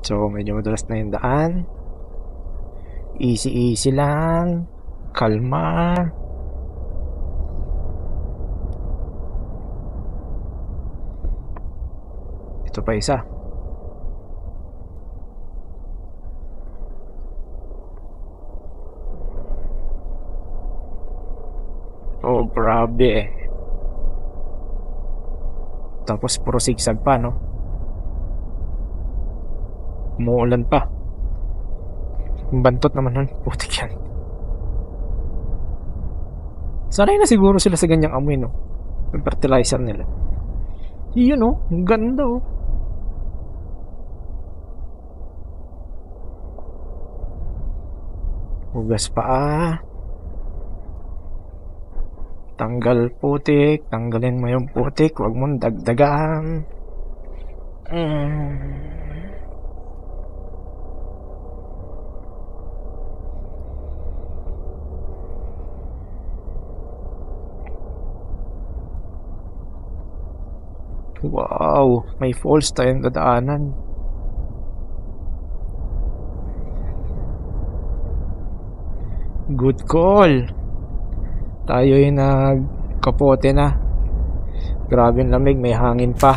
So, medyo madulas na yung daan. Easy lang. Kalma. Ito pa isa. Oh, grabe. Tapos puro sigsag pa, no? Umuulan pa. Bantot naman nun. Putik yan. Sanay na siguro sila sa ganyang amoy, no? Yung fertilizer nila. Yun, no? Ang ganda, oh. Hugas pa. Tanggal putik. Tanggalin mo yung putik. Huwag mong dagdagan. Wow, may falls tayong dadaanan. Good call. Tayo'y nagkapote na. Grabe ang lamig, may hangin pa.